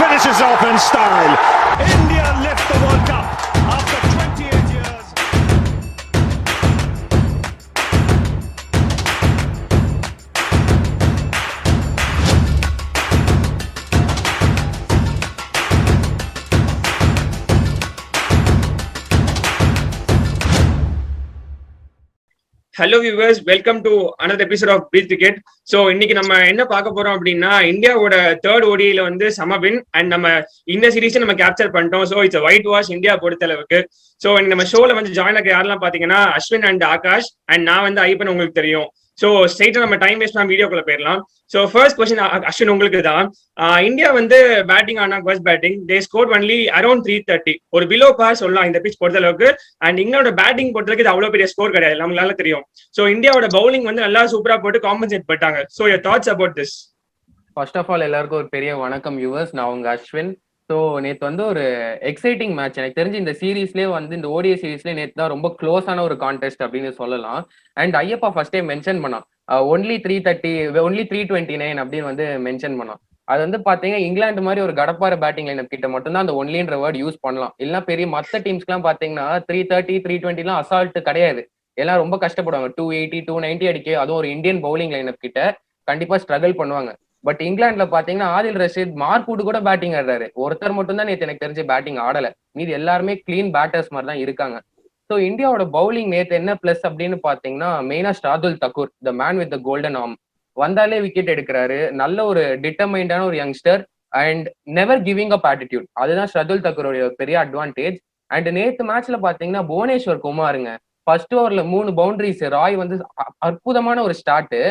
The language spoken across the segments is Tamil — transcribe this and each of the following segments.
finishes off in style. India lift the World Cup after 28 years. Hello viewers, welcome to another episode of Preeth cricket. So இன்னைக்கு நம்ம என்ன பார்க்க போறோம் அப்படின்னா, இந்தியாவோட தேர்ட் ஓடியில வந்து சமவின் அண்ட் நம்ம இந்த சீரீஸை நம்ம கேப்சர் பண்ணிட்டோம். So it's white wash India பொறுத்த அளவுக்கு. ஸோ நம்ம ஷோல வந்து ஜாயின் ஆக யாரெல்லாம் பாத்தீங்கன்னா அஸ்வின் அண்ட் ஆகாஷ் அண்ட் நான் வந்து ஐப்பன், உங்களுக்கு தெரியும். ஸோ ஸ்ட்ரெயிட்டா நம்ம டைம் வேஸ்ட் பண்ண வீடியோக்குள்ள போயிடலாம். ஸோ ஃபர்ஸ்ட் கொஸ்டின் அஸ்வின் உங்களுக்கு தான். இந்தியா வந்து பேட்டிங் ஆனா first batting they score only around 330, ஒரு பிலோ பார் சொல்லலாம் இந்த பிச் பொறுத்த அளவுக்கு. அண்ட் இங்கிலாவோட பேட்டிங் பொறுத்தளவுக்கு இது அவ்வளவு பெரிய ஸ்கோர் கிடையாது, நம்மளால தெரியும். ஸோ இந்தியாவோட பவுலிங் வந்து நல்லா சூப்பரா போட்டு காம்பன்சேட் பண்ணிட்டாங்க. So your thoughts about this? First of all எல்லாருக்கும் ஒரு பெரிய வணக்கம் வியூவர்ஸ், நான் உங்க அஸ்வின். ஸோ நேற்று வந்து ஒரு எக்ஸைட்டிங் மேட்ச். எனக்கு தெரிஞ்சு இந்த சீரீஸ்லேயே வந்து இந்த ஓடிஐ சீரீஸ்லேயே நேற்று தான் ரொம்ப க்ளோஸான ஒரு கான்டெஸ்ட் அப்படின்னு சொல்லலாம். And Ayyappa first time mention பண்ணான் ஒன்லி 330, ஒன்லி 329 அப்படின்னு வந்து மென்ஷன் பண்ணான். அது வந்து பாத்தீங்கன்னா இங்கிலாந்து மாதிரி ஒரு கடப்பார பேட்டிங் லைன் கிட்ட மட்டும்தான் அந்த ஒன்லின்ற வேர்ட் யூஸ் பண்ணலாம். இல்லைன்னா பெரிய மற்ற டீம்ஸ்க்குலாம் பாத்தீங்கன்னா 330, 320 அசால்ட் கிடையாது. எல்லாம் ரொம்ப கஷ்டப்படுவாங்க. 280, 290 அடிக்க, அதுவும் ஒரு இந்தியன் பவுலிங் லைனப் கிட்ட கண்டிப்பா ஸ்ட்ரகிள் பண்ணுவாங்க. பட் இங்கிலாந்துல பாத்தீங்கன்னா ஆதில் ரஷீத் மார்க்வுட் கூட பேட்டிங் ஆடுறாரு. ஒருத்தர் மட்டும் தான் நேற்று எனக்கு தெரிஞ்ச பேட்டிங் ஆடல. மீது எல்லாருமே கிளீன் பேட்டர்ஸ் மாதிரி தான் இருக்காங்க. ஸோ இந்தியாவோட பவுலிங் நேற்று என்ன பிளஸ் அப்படின்னு பாத்தீங்கன்னா மெயினா Shardul Thakur, the man with the golden arm, வந்தாலே விக்கெட் எடுக்கிறாரு. நல்ல ஒரு டிட்டர்மைண்டான ஒரு youngster and never giving up attitude. அதுதான் ஷார்துல் தக்கூரோட பெரிய அட்வான்டேஜ். அண்ட் நேற்று மேட்ச்ல பாத்தீங்கன்னா புவனேஸ்வர் குமாருங்க ஃபர்ஸ்ட் ஓவர்ல 3 பவுண்டரிஸ், ராய் வந்து அற்புதமான ஒரு ஸ்டார்ட்.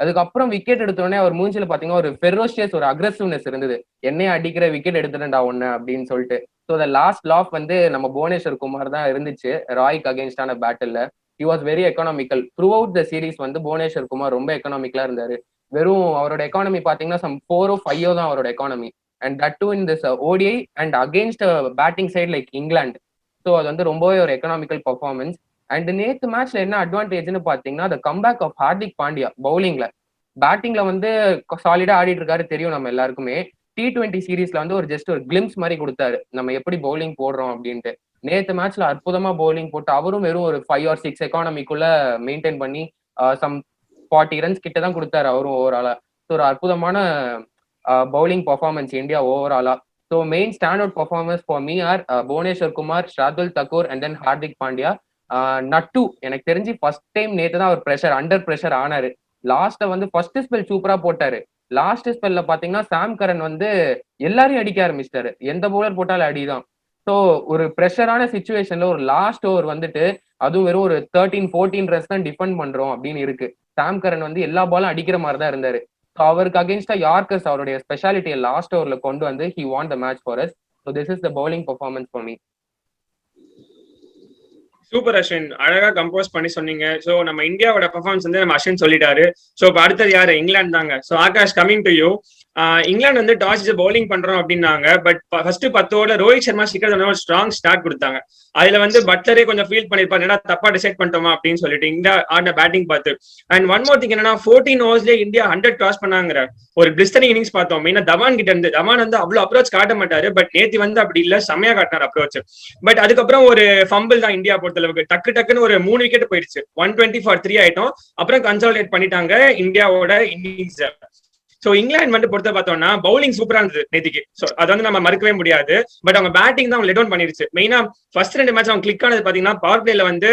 அதுக்கப்புறம் விக்கெட் எடுத்தோடனே அவர் மூஞ்சில பாத்தீங்கன்னா ஒரு ஃபெரோஷியஸ் ஒரு அக்ரெசிவ்னஸ் இருந்தது. என்னைய அடிக்கிற விக்கெட் எடுத்துட்டா ஒண்ணு அப்படின்னு சொல்லிட்டு. ஸோ த லாஸ்ட் லாஃப் வந்து நம்ம புவனேஸ்வர் குமார் தான் இருந்துச்சு ராய்க்கு அகேன்ஸ்டான பேட்டில். He was very economical throughout the series. வந்து புவனேஸ்வர் குமார் ரொம்ப எக்கனாமிக்கலா இருந்தாரு. வெறும் அவரோட எக்கானமி பாத்தீங்கன்னா சம் 4 or 5 தான் அவரோட economy. And that too in this ODI and against batting side like England. So அது வந்து ரொம்பவே ஒரு எக்கனாமிக்கல் பர்ஃபார்மன்ஸ். அண்ட் நேத்து மேட்ச்ல என்ன அட்வான்டேஜ்னு பாத்தீங்கன்னா த கம்பேக் ஆஃப் ஹார்திக் பாண்டியா. பவுலிங்ல, பேட்டிங்ல வந்து சாலிடா ஆடிட்டு இருக்காரு, தெரியும் நம்ம எல்லாருக்குமே. T20 சீரீஸ்ல வந்து ஒரு ஜஸ்ட் ஒரு கிளிம்ஸ் மாதிரி கொடுத்தாரு, நம்ம எப்படி பவுலிங் போடுறோம் அப்படின்ட்டு. நேத்து மேட்ச்ல அற்புதமா பவுலிங் போட்டு அவரும் வெறும் ஒரு 5 or 6 எக்கானமிக்குள்ள மெயின்டைன் பண்ணி சம் 40 ரன்ஸ் கிட்ட தான் கொடுத்தாரு அவரும் ஓவராலா. ஸோ ஒரு அற்புதமான பவுலிங் பர்ஃபார்மன்ஸ் இந்தியா ஓவராலா. So main stand out performance for me are Bhuvneshwar Kumar, Shardul Thakur and then Hardik Pandya. Nattu எனக்கு தெரிஞ்சு ஃபர்ஸ்ட் டைம் நேற்று தான் அவர் அண்டர் பிரஷர் ஆனாரு. லாஸ்ட்ல வந்து ஃபர்ஸ்ட் ஸ்பெல் சூப்பரா போட்டாரு. லாஸ்ட் ஸ்பெல்ல பாத்தீங்கன்னா சாம் கரன் வந்து எல்லாரையும் அடிக்க ஆரம்பிச்சிட்டாரு. எந்த பவுலர் போட்டாலும் அடிதான். ஸோ ஒரு ப்ரெஷரான சுச்சுவேஷன்ல ஒரு லாஸ்ட் ஓவர் வந்துட்டு அதுவும் வெறும் ஒரு 13-14 ரன்ஸ் தான் டிஃபெண்ட் பண்றோம் அப்படின்னு இருக்கு. சாம் கரன் வந்து எல்லா பாலும் அடிக்கிற மாதிரி தான் இருந்தாரு. ஸோ அவருக்கு அகேன்ஸ்டா யார்கர்ஸ் அவருடைய ஸ்பெஷாலிட்டியை லாஸ்ட் ஓவர்ல கொண்டு வந்து he van the match for us. So this is the bowling performance for me. Super Ashwin, அழகா கம்போஸ் பண்ணி சொன்னீங்க. சோ நம்ம இந்தியாவோட பெர்ஃபார்மன்ஸ் வந்து நம்ம அஸ்வின் சொல்லிட்டாரு. சோ இப்போ அடுத்தது யாரு? இங்கிலாந்து தாங்க. So Akash, coming to you. England வந்து டாஸ் பவுலிங் பண்றோம் அப்படின்னாங்க. பட் ஃபர்ஸ்ட் 10 ஓவர்ல ரோஹித் சர்மா சிக்கர் ஒரு ஸ்ட்ராங் ஸ்டார்ட் கொடுத்தாங்க. அதுல வந்து பட்லரே கொஞ்சம் ஃபீல் பண்ணிருப்பாரு, ஏன்னா தப்பா டிசைட் பண்ணிட்டோமா அப்படின்னு சொல்லிட்டு இந்தியா ஆடின பேட்டிங் பார்த்து. அண்ட் ஒன் மோர் திங் என்னன்னா 14 ஓவர்ஸ்ல இந்தியா 100 கிராஸ் பண்ணாங்கிற ஒரு பிளிஸ்டரிங் இன்னிங்ஸ் பார்த்தோம். மெயினா தவான் கிட்ட இருந்து. தவான் வந்து அவ்வளவு அப்ரோச் காட்ட மாட்டாரு, பட் நேத்தி வந்து அப்படி இல்ல, செம்மையா காட்டினார் அப்ரோச். பட் அதுக்கப்புறம் ஒரு ஃபம்பிள் தான் இந்தியா பொறுத்த அளவுக்கு. டக்குன்னு ஒரு 3 விக்கெட் போயிடுச்சு. 120 for 3 ஆயிட்டோம். அப்புறம் கன்சாலிடேட் பண்ணிட்டாங்க இந்தியாவோட இன்னிங்ஸ். சோ இங்கிலாந்து வந்து பொறுத்த பார்த்தோம்னா பவுலிங் சூப்பரா இருந்தது நேத்திக்கு. சோ அது வந்து நம்ம மறுக்கவே முடியாது. பட் அவங்க பேட்டிங் தான் அவங்க லெட் டவுன் பண்ணிருச்சு. மெயினா ஃபர்ஸ்ட் 2 மேட்ச் அவங்க கிளிக் ஆனது பாத்தீங்கன்னா பவர் பிளேல வந்து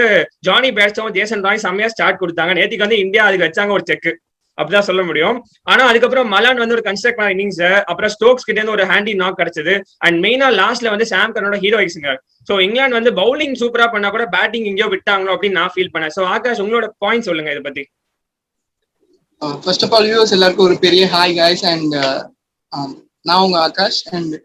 ஜானி பேட்ஸும் ஜேசன் ராய் செம்மையா ஸ்டார்ட் கொடுத்தாங்க. நேத்திக்கு வந்து இந்தியா அதுக்கு வச்சாங்க ஒரு செக், அப்படிதான் சொல்ல முடியும். ஆனா அதுக்கப்புறம் மலான் வந்து ஒரு கன்ஸ்ட்ரக்ட் பண்ண இன்னிங்ஸ், அப்புறம் ஸ்டோக்ஸ் கிட்ட இருந்து ஒரு ஹேண்டி நாக் கிடைச்சது. அண்ட் மெயினா லாஸ்ட்ல வந்து சாம் கரனோட ஹீரோயிக்ஸுங்க. சோ இங்கிலாந்து வந்து பவுலிங் சூப்பரா பண்ணா கூட பேட்டிங் எங்கேயோ விட்டாங்களோ அப்படின்னு நான் ஃபீல் பண்ணேன். சோ ஆகாஷ், உங்களோட பாயிண்ட் சொல்லுங்க இதை பத்தி. ஃபர்ஸ்ட் ஆஃப் ஆல் வியூவர்ஸ் எல்லாருக்கும் ஒரு பெரிய ஹாய் காய்ஸ். அண்ட் நான் உங்க ஆகாஷ். அண்ட்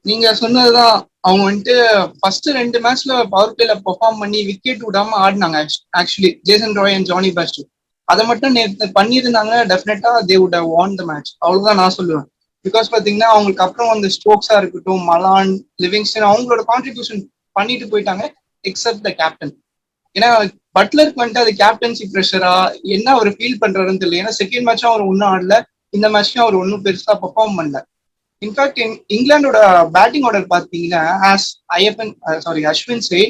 நீங்க சொன்னதுதான், அவங்க வந்துட்டு ஃபர்ஸ்ட் 2 மேட்ச்ல பவர் பிளேல பெர்ஃபார்ம் பண்ணி விக்கெட் விடாம ஆடினாங்க. Actually Jason Roy and Jonny Bairstow அதை மட்டும் நேற்று பண்ணியிருந்தாங்க, டெஃபினட்டா they would have won the match. அவ்வளவுதான் நான் சொல்லுவேன். பிகாஸ் பாத்தீங்கன்னா அவங்களுக்கு அப்புறம் வந்து ஸ்டோக்ஸா இருக்கட்டும், மலான், லிவிங்ஸ்டன் அவங்களோட கான்ட்ரிபியூஷன் பண்ணிட்டு போயிட்டாங்க, எக்ஸப்ட் த கேப்டன். ஏன்னா பட்லருக்கு வந்துட்டு அது கேப்டன்சி ப்ரெஷரா என்ன அவர் ஃபீல் பண்றாருன்னு தெரியல. ஏன்னா செகண்ட் மேட்சும் அவர் ஒன்றும் ஆடல, இந்த மேட்ச்லயும் அவர் ஒன்றும் பெருசா பெர்ஃபார்ம் பண்ணல. இன்ஃபேக்ட் இங்கிலாண்டோட பேட்டிங் ஆர்டர் பார்த்தீங்கன்னா அஸ்வின் சே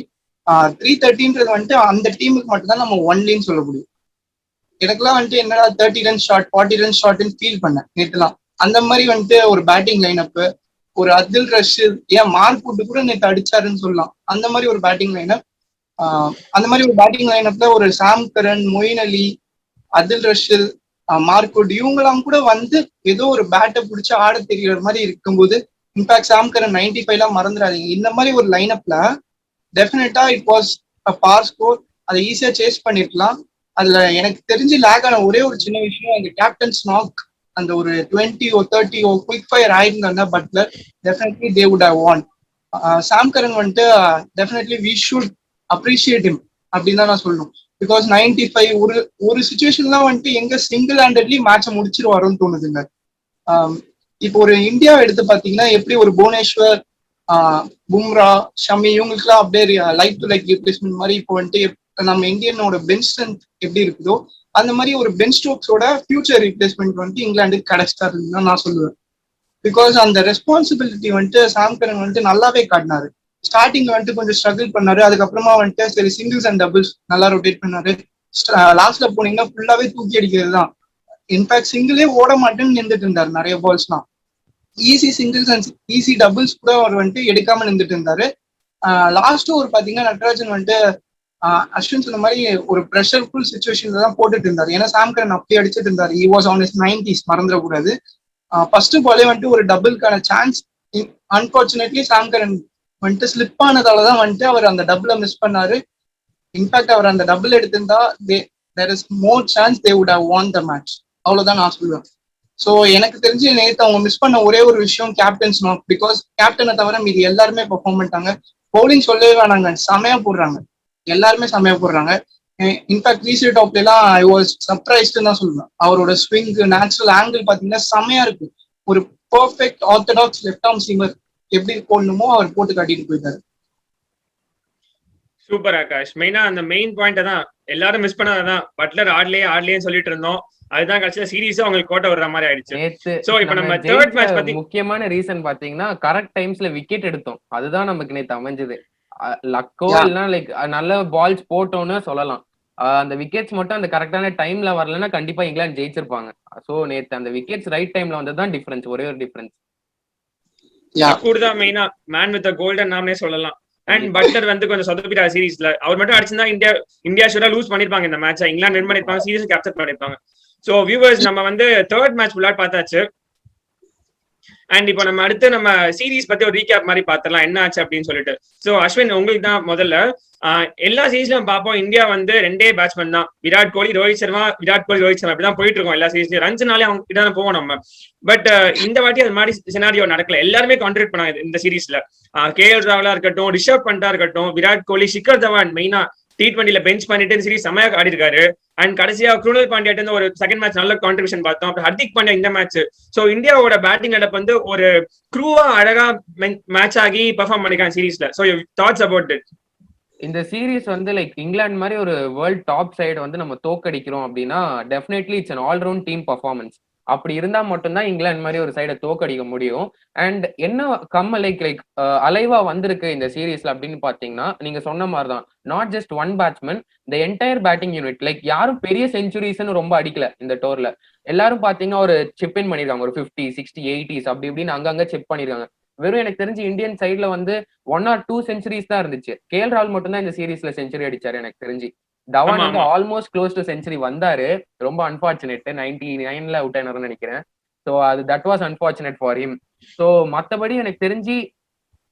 330 வந்துட்டு அந்த டீமுக்கு மட்டும்தான் நம்ம ஒன்லின்னு சொல்ல முடியும். எனக்குலாம் வந்துட்டு என்னடா 30 ரன் ஷாட் 40 ரன் ஷாட்னு ஃபீல் பண்ணேன் நேற்றுலாம். அந்த மாதிரி வந்துட்டு ஒரு பேட்டிங் லைனப், ஒரு அதில் ரஷீத், ஏன் மார்க் போட்டு கூட நேற்று அடிச்சாருன்னு சொல்லலாம். அந்த மாதிரி ஒரு பேட்டிங் லைனப், அந்த மாதிரி ஒரு பேட்டிங் லைனப்ல ஒரு சாம் கரன், மொயின் அலி, அதில் ரஷீத், மார்க்குட் இவங்கெல்லாம் கூட வந்து ஏதோ ஒரு பேட்டை பிடிச்சி ஆட தெரிகிற மாதிரி இருக்கும்போது, இன்ஃபேக்ட் சாம் கரன் 95 மறந்துடாதீங்க. இந்த மாதிரி ஒரு லைனப்ல டெஃபினட்டா it was a par score. அதை ஈஸியா சேஸ் பண்ணிருக்கலாம். அதுல எனக்கு தெரிஞ்சு லேக் ஆன ஒரே ஒரு சின்ன விஷயம், அந்த கேப்டன்ஸ் நாக் அந்த ஒரு 20 or 30 குயிக் ஃபயர் ஆயிருந்தாங்க Buttler, definitely they would have won. Sam Curran வந்துட்டு definitely we should appreciate him அப்படின்னு தான் நான் சொல்லணும். பிகாஸ் 95 ஒரு சுச்சுவேஷன்லாம் வந்துட்டு எங்க சிங்கிள் ஹேண்டட்லி மேட்சை முடிச்சிருவாரோன்னு தோணுதுங்க. இப்போ ஒரு இந்தியாவை எடுத்து பார்த்தீங்கன்னா எப்படி ஒரு புவனேஸ்வர், பும்ரா, ஷமி இவங்களுக்குலாம் அப்படியே லைக் டு லைக் ரீப்ளேஸ்மெண்ட் மாதிரி இப்போ வந்துட்டு நம்ம இந்தியனோட பெஞ்ச் ஸ்ட்ரென்த் எப்படி இருக்குதோ அந்த மாதிரி ஒரு பெஞ்ச் ஸ்டோக்ஸோட ஃபியூச்சர் ரீப்ளேஸ்மெண்ட் வந்துட்டு இங்கிலாந்துக்கு கிடைச்சிட்டாருன்னு தான் நான் சொல்லுவேன். பிகாஸ் அந்த ரெஸ்பான்சிபிலிட்டி வந்துட்டு சாம் கரன் வந்துட்டு நல்லாவே காட்டினாரு. ஸ்டார்டிங்ல வந்துட்டு கொஞ்சம் ஸ்ட்ரகிள் பண்ணாரு, அதுக்கப்புறமா வந்துட்டு சரி சிங்கிள்ஸ் அண்ட் டபுள்ஸ் நல்லா ரொட்டேட் பண்ணாரு. லாஸ்ட்ல போனீங்கன்னா ஃபுல்லாவே தூக்கி அடிக்கிறது தான். இன்ஃபேக்ட் சிங்கிளே ஓட மாட்டேன்னு நின்றுட்டு இருந்தாரு நிறைய பால்ஸ்லாம். Easy singles and easy doubles கூட அவர் வந்துட்டு எடுக்காம நின்றுட்டு இருந்தாரு. லாஸ்ட்டும் ஒரு பாத்தீங்கன்னா நட்ராஜன் வந்துட்டு அஸ்வின் சொன்ன மாதிரி ஒரு ப்ரெஷர்ஃபுல் சுச்சுவேஷன்ல தான் போட்டுட்டு இருந்தாரு. ஏன்னா சாம் கரன் அப்படி அடிச்சுட்டு இருந்தாரு. He was on his 90s, மறந்துடக்கூடாது. ஃபர்ஸ்ட் பாலே வந்துட்டு ஒரு டபுள்கான சான்ஸ், அன்பார்ச்சுனேட்லி சாம் கரன் வந்துட்டு ஸ்லிப் ஆனதாலதான் வந்துட்டு அவர் அந்த டபுளை மிஸ் பண்ணாரு. இன்ஃபேக்ட் அவர் அந்த டபுள் எடுத்திருந்தா there is more chance they would have won the match. அவ்வளவுதான் நான் சொல்லுவேன். ஸோ எனக்கு தெரிஞ்சு நேற்று அவங்க மிஸ் பண்ண ஒரே ஒரு விஷயம் கேப்டன்ஸ் நாக். பிகாஸ் கேப்டனை தவிர மீதி எல்லாருமே பெர்ஃபார்ம் பண்ணிட்டாங்க. பவுலிங் சொல்லவே வேணாங்க, செமையா போடுறாங்க, எல்லாருமே செமையா போடுறாங்க. இன்ஃபேக்ட் ரீசெண்ட் டாப்ல எல்லாம் ஐ வாஸ் சர்ப்ரைஸ்டு தான் சொல்லுவேன். அவரோட ஸ்விங், நேச்சுரல் ஆங்கிள் பாத்தீங்கன்னா செமையா இருக்கு. ஒரு perfect orthodox left arm seamer எப்படி போடணுமோ அவர் போட்டு காட்டிட்டு போயிட்டாரு. சூப்பர் ஆகாஷ். மெயினா அந்த மெயின் பாயிண்ட் தான் எல்லாரும் மிஸ் பண்ணாதான், பட்லர் ஆடலேன்னு சொல்லிட்டு இருந்தோம். அதுதான் கடைசியில சீரியஸா அவங்களுக்கு கோட்டை வர்ற மாதிரி ஆயிடுச்சு. சோ இப்போ நம்ம தேர்ட் மேட்ச் பத்தி முக்கியமான ரீசன் பாத்தீங்கன்னா கரெக்ட் டைம்ஸ்ல விக்கெட் எடுத்தோம். அதுதான் நமக்கு நேத்து அமைஞ்சது. லக்கோ இல்லைன்னா லைக் நல்ல பால்ஸ் போட்டோன்னு சொல்லலாம். அந்த விக்கெட்ஸ் மட்டும் அந்த கரெக்டான டைம்ல வரலன்னா கண்டிப்பா இங்கிலாந்து ஜெயிச்சிருப்பாங்க. சோ நேத்து அந்த விக்கெட்ஸ் ரைட் டைம்ல வந்ததுதான் டிஃபரன்ஸ், ஒரே ஒரு டிஃபரன்ஸ். கூடுதா மெயினா மேன் வித் கோல்டன் நாம்னே சொல்லலாம். அண்ட் பட்லர் வந்து கொஞ்சம் சொதப்பிட்டா சீரீஸ்ல. அவர் மட்டும் அடிச்சிருந்தா இந்தியா ஷூரா லூஸ் பண்ணிருப்பாங்க இந்த மேட்சை. இங்கிலாந்து வின் பண்ணிருப்பாங்க, சீரீஸ் கேப்சர் பண்ணிருப்பாங்க. சோ வியூவர்ஸ், நம்ம வந்து தேர்ட் மேட்ச் விளையாட பார்த்தாச்சு. அண்ட் இப்போ நம்ம அடுத்து நம்ம சீரீஸ் பத்தி ஒரு ரீகேப் மாதிரி பார்த்துடலாம் என்ன ஆச்சு அப்படின்னு சொல்லிட்டு. சோ அஸ்வின், உங்களுக்கு தான் முதல்ல. எல்லா சீரீஸ்லயும் பார்ப்போம் இந்தியா வந்து 2 பேட்ஸ்மேன் தான், விராட் கோலி ரோஹித் சர்மா இப்படிதான் போயிட்டு இருக்கோம் எல்லா சீரீஸ்லயும். ரன்ஸ்னாலே அவங்க கிட்ட தான் போவோம் நம்ம. பட் இந்த வாட்டி அது மாதிரி சினாரியோ நடக்கல. எல்லாருமே கான்ட்ரிபியூட் பண்ணாங்க இந்த சீரீஸ்ல. KL ராகுலா இருக்கட்டும், ரிஷப் பண்டா இருக்கட்டும், விராட் கோலி, ஷிகர் தவான் மெயினா T20 பெஞ்ச் பண்ணிட்டு சீரீஸ் செமையா ஆடி இருக்காரு. அண்ட் கடைசியா குருணல் பாண்டியா ஒரு செகண்ட் மேட்ச் நல்ல கான்ட்ரிபியூஷன் பார்த்தோம். அப்புறம் ஹர்திக் பாண்டியா இந்த மேட்ச். சோ இந்தியாவோட பேட்டிங் நடப்பு வந்து ஒரு க்ரூவா அழகா மேட்ச் ஆகி பெர்ஃபார்ம் பண்ணிருக்காங்க சீரீஸ்ல. So your thoughts about it? இந்த சீரீஸ் வந்து லைக் இங்கிலாந்து மாதிரி ஒரு வேர்ல்ட் டாப் சைடு வந்து நம்ம தோக்கடிக்கிறோம் அப்படின்னா definitely it's an all round team performance. அப்படி இருந்தா மட்டும்தான் இங்கிலாந்து மாதிரி ஒரு சைடை தோக்கடிக்க முடியும். அண்ட் என்ன லைக் அலைவா வந்திருக்கு இந்த சீரீஸ்ல அப்படின்னு பாத்தீங்கன்னா, நீங்க சொன்ன மாதிரிதான், நாட் ஜஸ்ட் ஒன் பேட்ஸ்மேன், இந்த என்டையர் பேட்டிங் யூனிட். லைக் யாரும் பெரிய செஞ்சுரிஸ்ன்னு ரொம்ப அடிக்கல இந்த டோர்ல. எல்லாரும் பாத்தீங்கன்னா ஒரு சிப் இன் பண்ணிருக்காங்க, ஒரு 50, 60, 80s அப்படி இப்படின்னு அங்கங்க செக் பண்ணிருக்காங்க. வெறும் எனக்கு தெரிஞ்சு இந்தியன் சைட்ல வந்து 1 or 2 செஞ்சுரிஸ் தான் இருந்துச்சு. KL ராகுல் மட்டும் தான் இந்த சீரீஸ்ல செஞ்சுரி அடிச்சாரு எனக்கு தெரிஞ்சு. தவான் வந்து ஆல்மோஸ்ட் க்ளோஸ் டு செஞ்சுரி வந்தாரு. ரொம்ப அன்பார்ச்சுனேட், 99ல அவுட் ஆனாருன்னு நினைக்கிறேன். ஸோ அது that was unfortunate for him. So மற்றபடி எனக்கு தெரிஞ்சு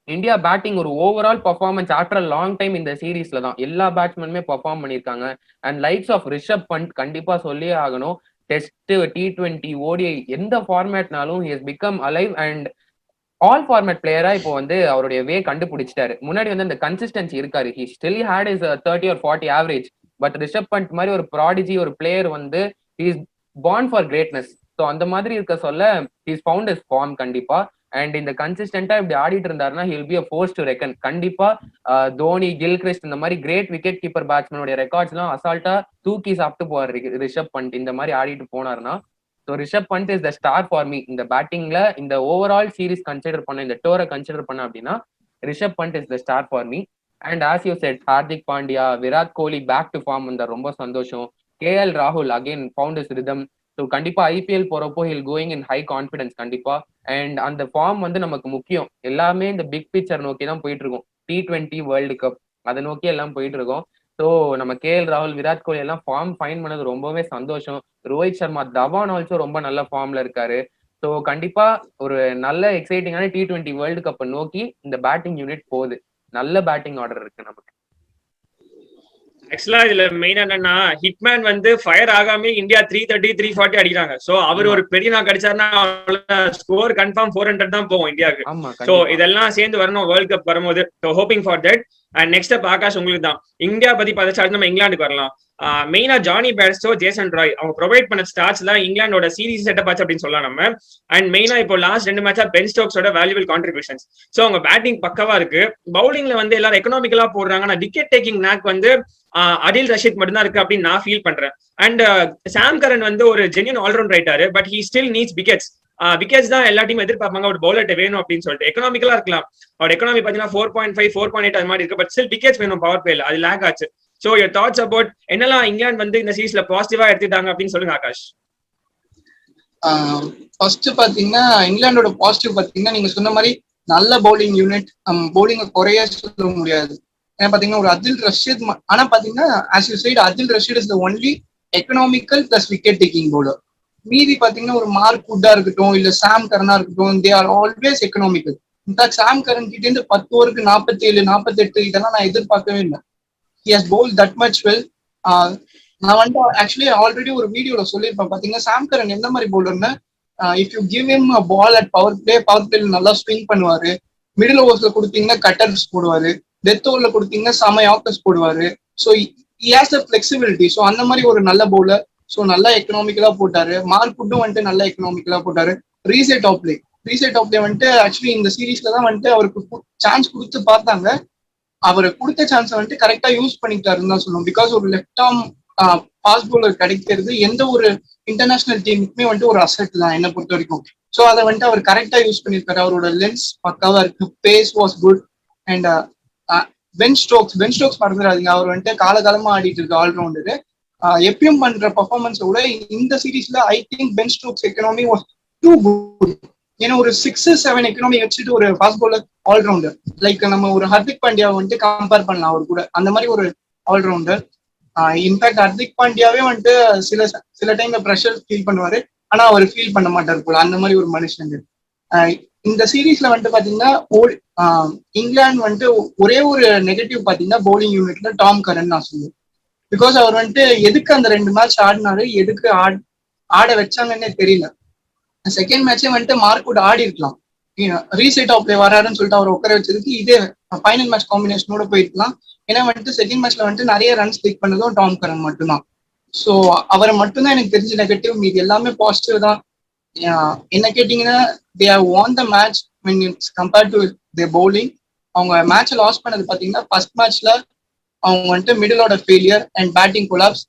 இந்தியா பேட்டிங் ஒரு overall performance after long time இந்த சீரீஸ்ல தான் எல்லா பேட்ஸ்மேனுமே பர்ஃபார்ம் பண்ணியிருக்காங்க. And likes of Rishabh Pant கண்டிப்பா சொல்லியே ஆகணும். டெஸ்ட், T20, ODI எந்த ஃபார்மேட்னாலும் he has become alive and all format பிளேயரா இப்போ வந்து அவருடைய வே கண்டுபிடிச்சிட்டாரு. முன்னாடி வந்து அந்த கன்சிஸ்டன்சி இருக்காரு. He still had his 30 or 40 average. But Rishabh Pant மாதிரி ஒரு ப்ராடிஜி ஒரு பிளேயர் வந்து is born for greatness. So அந்த மாதிரி இருக்க சொல்ல இஸ் ஃபவுண்ட் இஸ் ஃபார்ம் கண்டிப்பா. அண்ட் இந்த கன்சிஸ்டன்டா இப்படி ஆடிட்டு இருந்தாருன்னா he'll be a force to reckon. கண்டிப்பா தோனி, கில்கிறிஸ்ட் இந்த மாதிரி கிரேட் விக்கெட் கீப்பர் பேட்ஸ்மேனுடைய ரெக்கார்ட்ஸ் எல்லாம் அசால்ட்டா தூக்கி சாப்பிட்டு போவார் ரிஷப் பண்ட் இந்த மாதிரி ஆடிட்டு போனாருன்னா. So Rishabh Pant is the star for me இந்த பேட்டிங்ல. இந்த ஓவரால் சீரிஸ் கன்சிடர் பண்ண, இந்த டோரை கன்சிடர் பண்ண அப்படின்னா Rishabh Pant is the star for me. And as you said, Hardik Pandya, Virat Kohli back to form வந்த ரொம்ப சந்தோஷம். KL ராகுல் again found his rhythm. So கண்டிப்பா IPL போறப்போ he'll going in high confidence கண்டிப்பா. அண்ட் அந்த ஃபார்ம் வந்து நமக்கு முக்கியம். எல்லாமே இந்த பிக் பிக்சர் நோக்கி தான் போயிட்டு இருக்கோம். T20 வேர்ல்டு கப் அதை நோக்கி எல்லாம் போயிட்டு இருக்கோம். ஸோ நம்ம KL ராகுல், விராட் கோலி எல்லாம் ஃபார்ம் ஃபைன் பண்ணது ரொம்பவே சந்தோஷம். ரோஹித் சர்மா, தவான் ஆல்சோ ரொம்ப நல்ல ஃபார்ம்ல இருக்காரு. ஸோ கண்டிப்பா ஒரு நல்ல எக்ஸைட்டிங்கான T20 வேர்ல்டு கப்பை நோக்கி இந்த பேட்டிங் யூனிட் போகுது. நல்ல பேட்டிங் ஆர்டர் இருக்கு நமக்கு. ஆக்சுவலா இதுல மெயின் என்னன்னா, ஹிட்மேன் வந்து ஃபயர் ஆகாம இந்தியா 330 340 அடிக்கிறாங்க. சோ அவர் ஒரு பெரிய நாக் அடிச்சாருன்னா ஸ்கோர் கன்ஃபார்ம் 400 தான் போகும் இந்தியாவுக்கு. சோ இதெல்லாம் சேர்ந்து வரணும் வேர்ல்ட் கப் வரும்போது. So hoping for that. And next அப் ஆகாஷ் உங்களுக்கு தான். இந்தியா பத்தி பார்த்து நம்ம இங்கிலாந்துக்கு வரலாம். மெயினா ஜானி பேர்ஸ்டோ, ஜேசன் ராய் அவங்க ப்ரொவைட் பண்ண ஸ்டார்ட்ஸ் எல்லாம் இங்கிலாண்டோட சீரிஸ் செட்டப் ஆச்சு அப்படின்னு சொல்லலாம் நம்ம. அண்ட் மெயினா இப்போ லாஸ்ட் 2 மேட்சா பென் ஸ்டோக்ஸோட வேல்யூபிள் கான்ட்ரிபியூஷன்ஸ். சோ அவங்க பேட்டிங் பக்கவா இருக்கு. பவுலிங்ல வந்து எல்லாரும் எக்கனாமிக்கலா போடுறாங்க. ஆனா விக்கெட் டேக்கிங் நாக் வந்து அடில் ரஷீத் மட்டும் தான் இருக்கு அப்படின்னு நான் ஃபீல் பண்றேன். அண்ட் சாம் கரன் வந்து ஒரு genuine all-round writer, but he still needs wickets. Wickets தான் எல்லா டீம் எதிர்பார்ப்பாங்க ஒரு பவுலர்ட்ட வேணும் அப்படின்னு சொல்லிட்டு. எக்கனாமிக்கலா இருக்கலாம், அவரோட எக்கனாமி பாத்தீங்கன்னா 4.5 4.8 அது மாதிரி இருக்கு. பட் ஸ்டில் விக்கெட்ஸ் வேணும் பவர் பிளேல, அது லேக் ஆச்சு. சோ யுவர் தாட்ஸ் அபவுட் என்னெல்லாம் இங்கிலாந்து வந்து இந்த சீரீஸ்ல பாசிட்டிவா எடுத்துட்டாங்க அப்படின்னு சொல்லுங்க ஆகாஷ். ஃபர்ஸ்ட் பாத்தீங்கன்னா இங்கிலாண்டோட பாசிட்டிவ் பாத்தீங்கன்னா நீங்க சொன்ன மாதிரி நல்ல பவுலிங் யூனிட். பவுலிங் குறைய சொல்ல முடியாது. ஏன்னா பாத்தீங்கன்னா ஒரு அதில் ரஷீத், ஆனா பாத்தீங்கன்னா ஆஸ் யூ சைட் அதில் Rashid is the only economical plus wicket taking bowler. மீதி பாத்தீங்கன்னா ஒரு மார்க் வுட்டா இருக்கட்டும், இல்ல சாம் கரனா இருக்கட்டும், they are always economical. In fact Sam Curran கிட்ட இருந்து 10 ஓவருக்கு 47 48 இதெல்லாம் நான் எதிர்பார்க்கவே இல்லை. He has bowled that much well. நான் வந்து ஆக்சுவலி ஆல்ரெடி ஒரு வீடியோல சொல்லியிருப்பேன். பாத்தீங்கன்னா சாம் கரன் எந்த மாதிரி பவுலர்னா, if you give him a ball at power பிளேல நல்லா ஸ்விங் பண்ணுவாரு. மிடில் ஓவர்ஸ்ல கொடுத்தீங்கன்னா கட்டர்ஸ் போடுவாரு. டெத் ஓவர்ல கொடுத்தீங்கன்னா செம யாக்கர்ஸ் போடுவாரு. So he has the flexibility. So அந்த மாதிரி ஒரு நல்ல பவுலர். ஸோ நல்லா எக்கனாமிக்கலா போட்டாரு. மார்க் வுட்டும் வந்துட்டு நல்லா எக்கனாமிக்கலா போட்டாரு. ரீசெட் ஆப்லே வந்துட்டு ஆக்சுவலி இந்த சீரீஸ்ல தான் வந்துட்டு அவருக்கு சான்ஸ் கொடுத்து பார்த்தாங்க. அவரை கொடுத்த சான்ஸை வந்துட்டு கரெக்டா யூஸ் பண்ணிட்டாருன்னு தான் சொல்லணும். பிகாஸ் ஒரு லெஃப்ட் ஆர்ம் ஃபாஸ்ட் பவுலர் கிடைக்கிறது எந்த ஒரு இன்டர்நேஷனல் டீமுக்குமே வந்துட்டு ஒரு அசெட் தான் என்னை பொறுத்த வரைக்கும். ஸோ அதை வந்துட்டு அவர் கரெக்டா யூஸ் பண்ணியிருக்காரு. அவரோட லென்ஸ் பக்காவா இருக்கு, pace was good. And Ben Stokes மறந்துடாதீங்க, அவர் வந்துட்டு காலகாலமா ஆடிட்டு இருக்கு ஆல்ரவுண்டரு. எப்பயும் பண்ற பர்ஃபார்மன்ஸை விட இந்த சீரீஸ்ல I think Ben Stokes economy was too good. ஏன்னா ஒரு 6-7 எக்கனாமி வச்சுட்டு ஒரு ஃபாஸ்ட் பவுலர் ஆல்ரவுண்டர் லைக் நம்ம ஒரு ஹர்திக் பாண்டியா வந்துட்டு கம்பேர் பண்ணலாம் அவர் கூட. அந்த மாதிரி ஒரு ஆல்ரவுண்டர். இன்ஃபேக்ட் ஹர்திக் பாண்டியாவே வந்துட்டு சில டைம்ல ப்ரெஷர் ஃபீல் பண்ணுவாரு, ஆனா அவர் ஃபீல் பண்ண மாட்டார் போல. அந்த மாதிரி ஒரு மனுஷன். இந்த சீரீஸ்ல வந்துட்டு பாத்தீங்கன்னா இங்கிலாந்து வந்துட்டு ஒரே ஒரு நெகட்டிவ் பாத்தீங்கன்னா பவுலிங் யூனிட்ல டாம் கரன் நான் சொல்லுவேன். பிகாஸ் அவர் வந்துட்டு எதுக்கு அந்த 2 மேட்ச் ஆடினாரு, எதுக்கு ஆட வச்சாங்கன்னே தெரியல. செகண்ட் மேட்சே வந்துட்டு மார்க்வுட் ஆடி இருக்கலாம். ரீசெட் ஆஃப் பிளே வராருன்னு சொல்லிட்டு அவர் உட்கார வச்சதுக்கு இதே ஃபைனல் மேட்ச் காம்பினேஷனோட போயிருக்கலாம். ஏன்னா வந்துட்டு செகண்ட் மேட்ச்ல வந்துட்டு நிறைய ரன்ஸ் டேக் பண்ணதும் டாம் கரன் மட்டும்தான். ஸோ அவரை மட்டும்தான் எனக்கு தெரிஞ்ச நெகட்டிவ். மீது எல்லாமே பாசிட்டிவ் தான். என்ன கேட்டீங்கன்னா they have won the match when it's compared to their bowling. அவங்க மேட்சை லாஸ் பண்ணது பாத்தீங்கன்னா ஃபர்ஸ்ட் மேட்ச்ல அவங்க வந்துட்டு middle order failure and batting collapse.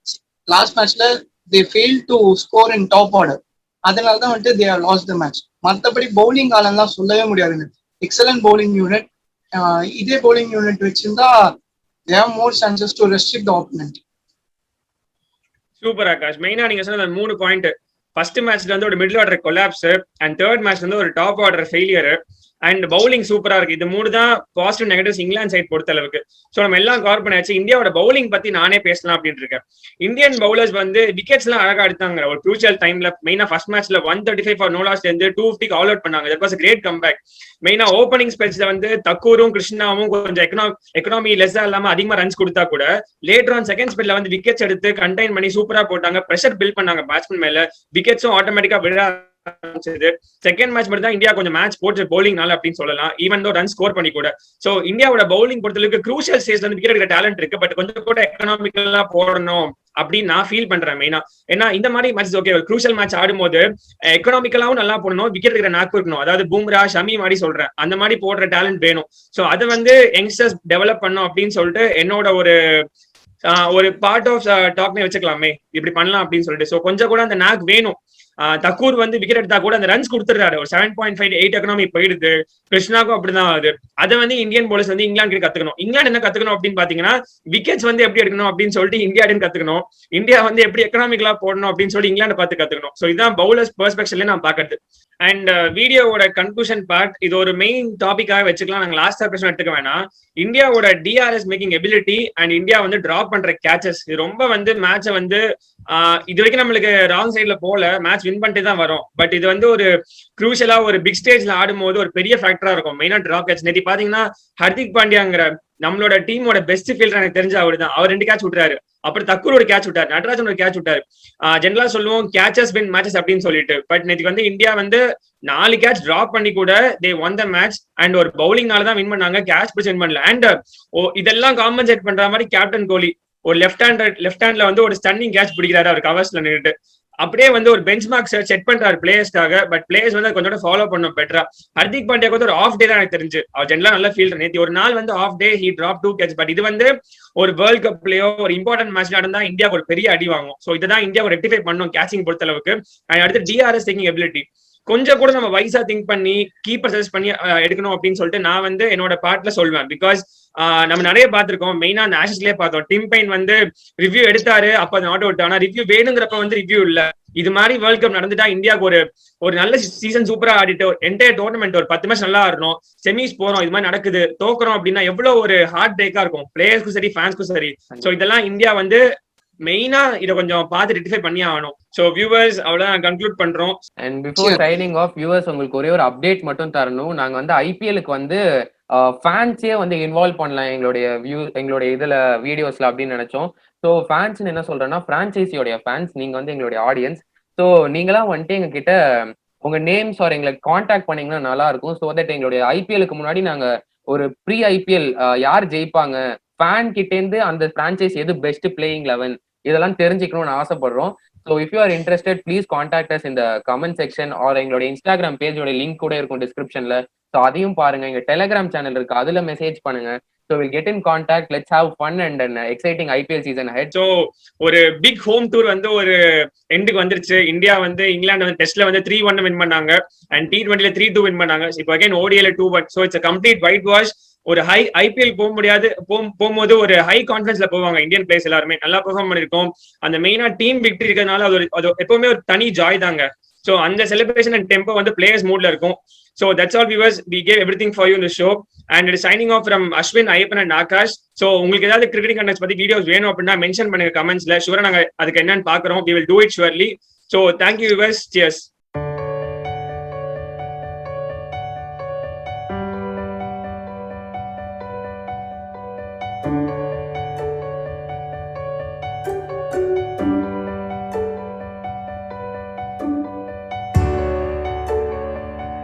Last மேட்ச்ல they failed to score in top order. அதனாலதான் வந்துட்டு they have lost the match. மற்றபடி பவுலிங் ஆலெல்லாம் சொல்லவே முடியாதுங்க. Excellent bowling unit. இதே பவுலிங் யூனிட் வச்சிருந்தா they have more chances to restrict the opponent. Super Akash. மெயினா நீங்க சொன்ன 3 பாயிண்ட். ஃபர்ஸ்ட் மேட்ச்ல வந்து ஒரு middle order collapse, and third மேட்ச்ல வந்து ஒரு top order failure, and bowling சூப்பரா இருக்கு. இது 3 தான் பாசிட்டிவ் நெகட்டிவ்ஸ் இங்கிலாந்து சைட் பொறுத்த அளவுக்கு. ஸோ நம்ம எல்லாம் கவர் பண்ணியாச்சு. இந்தியாவோட பவுலிங் பத்தி நானே பேசலாம் அப்படின்னு இருக்கேன். இந்தியன் பவுலர்ஸ் வந்து விக்கெட்ஸ் எல்லாம் அழகா எடுத்தாங்க ஒரு க்ரூஷியல் டைம்ல. மெயினா ஃபர்ஸ்ட் மேட்ச்ல 135 ஃபார் நோ லாஸ் இருந்து 250 ஆல் அவுட் பண்ணாங்க. That was a great comeback. மெயினா ஓப்பனிங் ஸ்பெல்ஸ்ல வந்து தக்கூரும் கிருஷ்ணாவும் கொஞ்சம் எக்கனாமி லெஸ்ஸா இல்லாம அதிகமா ரன்ஸ் கொடுத்தா கூட லேட்டர் ஆன் செகண்ட் ஸ்பெல்ல வந்து விக்கெட்ஸ் எடுத்து கண்டெயின் பண்ணி சூப்பரா போட்டாங்க. பிரஷர் பில்ட் பண்ணாங்க பேட்ஸ்மேன் மேல. விக்கெட்ஸும் ஆட்டோமேட்டிக்கா விழ செகண்ட் மேட்ச் மட்டும் தான் இந்தியா கொஞ்சம் மேட்ச் போட்டு பவுலிங்னால அப்படின்னு சொல்லலாம். ஈவன் தோ ரன் ஸ்கோர் பண்ணி கூட. சோ இந்தியாவோட பவுலிங் பொறுத்தளவுக்கு க்ரூஷியல் ஸ்டேஜ்ல வந்து விக்கெட் எடுக்கிற டேலண்ட் இருக்கு. பட் கொஞ்சம் கூட எக்கனாமிக்கலா போடணும் அப்படின்னு நான் ஃபீல் பண்றேன் மெயினா. ஏன்னா இந்த மாதிரி மேட்ச் ஓகே, ஒரு க்ரூஷியல் மேட்ச் ஆடும்போது எக்கனாமிக்கலாவும் நல்லா போடணும், விக்கெட் இருக்கிற நாக்கு இருக்கணும். அதாவது பும்ரா, ஷமி மாதிரி சொல்றேன், அந்த மாதிரி போடுற டேலண்ட் வேணும். சோ அதை வந்து யங்ஸ்டர்ஸ் டெவலப் பண்ணும் அப்படின்னு சொல்லிட்டு என்னோட ஒரு பார்ட் ஆஃப் டாக்னே வச்சுக்கலாமே, இப்படி பண்ணலாம் அப்படின்னு சொல்லிட்டு. சோ கொஞ்சம் கூட அந்த நாக் வேணும். தக்கூர் வந்து விக்கெட் எடுத்தா கூட அந்த ரன்ஸ் கொடுத்துறாரு. ஒரு 7.5 8 எக்கனாமி போயிடுது. கிருஷ்ணாக்கும் அப்படிதான் ஆகுது. அதை வந்து இந்தியன் போலர்ஸ் வந்து இங்கிலாந்து கத்துக்கணும். இங்கிலாந்து என்ன கத்துக்கணும் அப்படின்னு பாத்தீங்கன்னா, விக்கெட்ஸ் வந்து எப்படி எடுக்கணும் அப்படின்னு சொல்லிட்டு இந்தியா கத்துக்கணும். இந்தியா வந்து எப்படி எக்கனாமிக்கலா போடணும் அப்படின்னு சொல்லி இங்கிலாந்து பார்த்து கத்துக்கணும். ஸோ இதுதான் பவுலர்ஸ் பெர்ஸ்பெக்டிவ்ல நான் பாக்குறது. அண்ட் வீடியோவோட கன்க்ளூஷன் பார்ட் இது ஒரு மெயின் டாபிக்காக வச்சுக்கலாம். நாங்க லாஸ்ட் பிரச்சனை எடுத்துக்க வேணாம். இந்தியாவோட TRS making ability and India வந்து டிராப் பண்ற கேச்சஸ் இது ரொம்ப வந்து மேட்சை வந்து இது வரைக்கும் நம்மளுக்கு ராங் சைட்ல போல மேட்ச் வின் பண்ணிட்டு தான் வரும். பட் இது வந்து ஒரு குரூஷலா ஒரு பிக் ஸ்டேஜ்ல ஆடும்போது ஒரு பெரிய ஃபேக்டரா இருக்கும். மெயினா டிராப் கேட்ச். நேற்று பாத்தீங்கன்னா ஹர்திக் பாண்டியாங்கிற நம்மளோட டீமோட பெஸ்ட் ஃபீல்டர் எனக்கு தெரிஞ்ச அவர் தான். அவர் 2 கேட்ச் விட்டுறாரு. அப்புறம் தக்கூர் ஒரு கேட்ச் விட்டார். நடராஜன் ஒரு கேட்ச் விட்டார். ஜெனரலா சொல்லுவோம் கேச்சஸ் வின் மேட்சஸ் அப்படின்னு சொல்லிட்டு. பட் நேற்றுக்கு வந்து இந்தியா வந்து 4 கேட்ச் டிராப் பண்ணி கூட தே ஒன் த மேட்ச். அண்ட் ஒரு பவுலிங்னால தான் வின் பண்ணாங்க. கேட்ச் பிடிச்சு வின் பண்ணல. அண்ட் இதெல்லாம் காம்பன்சேட் பண்ற மாதிரி கேப்டன் கோலி ஒரு லெஃப்ட் ஹேண்ட்ல வந்து ஒரு ஸ்டன்னிங் கேட்ச் பிடிக்கிறாரு அவர் கவர்ஸ்ல நின்றுட்டு. அப்படியே வந்து ஒரு பெஞ்ச் மார்க் செட் பண்றாரு பிளேயர்ஸ்க்காக. பட் பிளேயர்ஸ் வந்து கொஞ்சம் ஃபாலோ பண்ணும் பெட்டரா. ஹர்திக் பாண்டியா வந்து ஒரு ஆஃப் டே தான் எனக்கு தெரிஞ்சு. அவர் ஜெனரலா நல்ல ஃபீல்டர். நேற்று ஒரு நாள் வந்து off day he drop 2 catch. But இது வந்து ஒரு வேர்ல்ட் கப்லயோ ஒரு இம்பார்ட்டன்ட் மேட்ச் நடந்தா இந்தியாவுக்கு ஒரு பெரிய அடி வாங்கும். ஸோ இதுதான் இந்தியாவை ரெக்டிஃபை பண்ணும் கேச்சிங் பொறுத்த அளவுக்கு. அண்ட் அடுத்து டிஆர்எஸ் டேக்கிங் எபிலிட்டி கொஞ்சம் கூட நம்ம வைஸா திங்க் பண்ணி கீப்பர் சஜஸ்ட் பண்ணி எடுக்கணும் அப்படின்னு சொல்லிட்டு நான் வந்து என்னோட பார்ட்ல சொல்வேன். பிகாஸ் நம்ம நிறைய பார்த்திருக்கோம். மெயினா அந்த ஆஷஸ்லயே பார்த்தோம். டிம் பெயின் வந்து ரிவ்யூ எடுத்தாரு, அப்ப அது நாட் அவுட். ஆனா ரிவ்யூ வேணுங்கிறப்ப வந்து ரிவ்யூ இல்ல. இது மாதிரி வேர்ல்ட் கப் நடந்துட்டா இந்தியாவுக்கு ஒரு நல்ல சீசன் சூப்பரா ஆடிட்டு என்டையர் டோர்னமெண்ட் ஒரு 10 மேட்ச் நல்லா ஆடணும். செமிஸ் போறோம், இது மாதிரி நடக்குது, தோக்குறோம் அப்படின்னா எவ்வளவு ஒரு ஹார்ட் பிரேக்கா இருக்கும் பிளேயர்ஸ்க்கும் சரி ஃபேன்ஸ்க்கும் சரி. ஸோ இதெல்லாம் இந்தியா வந்து மெயினா இதை கொஞ்சம் பார்த்து ரெக்டிஃபை பண்ணி ஆகணும். ஸோ வியூவர்ஸ் அவ்வளவுதான் கன்க்ளூட் பண்றோம். And before signing off viewers உங்களுக்கு ஒரே ஒரு அப்டேட் மட்டும் தரணும். நாங்க வந்து ஐபிஎலுக்கு வந்து ஃபேன்ஸே வந்து இன்வால்வ் பண்ணலாம் எங்களுடைய இதுல வீடியோஸ்ல அப்படின்னு நினைச்சோம். ஸோ ஃபேன்ஸ் என்ன சொல்றேன்னா, பிரான்ச்சைசியோடைய ஃபேன்ஸ் நீங்க வந்து எங்களுடைய ஆடியன்ஸ். ஸோ நீங்களாம் வந்துட்டு எங்க கிட்ட உங்க நேம்ஸ் ஆர் எங்களை கான்டாக்ட் பண்ணீங்கன்னா நல்லா இருக்கும். ஸோ தட் எங்களுடைய ஐபிஎலுக்கு முன்னாடி நாங்க ஒரு ப்ரீ ஐபிஎல் யார் ஜெயிப்பாங்க, ஃபேன் கிட்டேருந்து அந்த பிரான்ச்சைஸ் எது பெஸ்ட் பிளேயிங் 11 இதெல்லாம் தெரிஞ்சுக்கணும்னு ஆசைப்படுறோம். So if you are interested please contact as இந்த கமெண்ட் செக்ஷன் ஆர் எங்களுடைய இன்ஸ்டாகிராம் பேஜோட லிங்க் கூட இருக்கும் டிஸ்கிரிப்ஷன்ல. ஸோ அதையும் பாருங்க. எங்க டெலிகிராம் சேனல் இருக்கு, அதுல மெசேஜ் பண்ணுங்க. So will get in contact. Let's have fun and an exciting IPL season head. So ஒரு பிக் ஹோம் டூர் வந்து ஒரு எண்டுக்கு வந்துருச்சு. இந்தியா வந்து இங்கிலாந்து வந்து டெஸ்ட்ல வந்து 3-1 வின் பண்ணாங்க. அண்ட் T20ல 3-2 வின் பண்ணாங்க. இப்போ அகைன் ODIல 2-1. So it's complete whitewash. ஒரு ஹை ஐபிஎல் போக முடியாது போகும்போது ஒரு ஹை கான்ஃபிடன்ஸ்ல போவாங்க இந்தியன் பிளேயர்ஸ் எல்லாருமே. நல்லா பெர்ஃபார்ம் பண்ணிருக்கோம். அந்த மெயினா டீம் விக்டரி இருக்கிறதுனால அது எப்பவுமே ஒரு தனி ஜாய் தாங்க. ஸோ அந்த செலிப்ரேஷன் அண்ட் டெம்போ வந்து பிளேயர்ஸ் மூட்ல இருக்கும். So that's all viewers. We gave everything for you in the show. And it is signing off from Ashwin, Ayyappan and Akash. So உங்களுக்கு ஏதாவது கிரிக்கெட் கண்டென்ட்ஸ் பத்தி வீடியோஸ் வேணும் அப்படின்னா மென்ஷன் பண்ணுங்க கமெண்ட்ஸ்ல. ஷூரா நாங்க அதுக்கு என்னன்னு பாக்குறோம். We will do it surely. So thank you viewers. Cheers.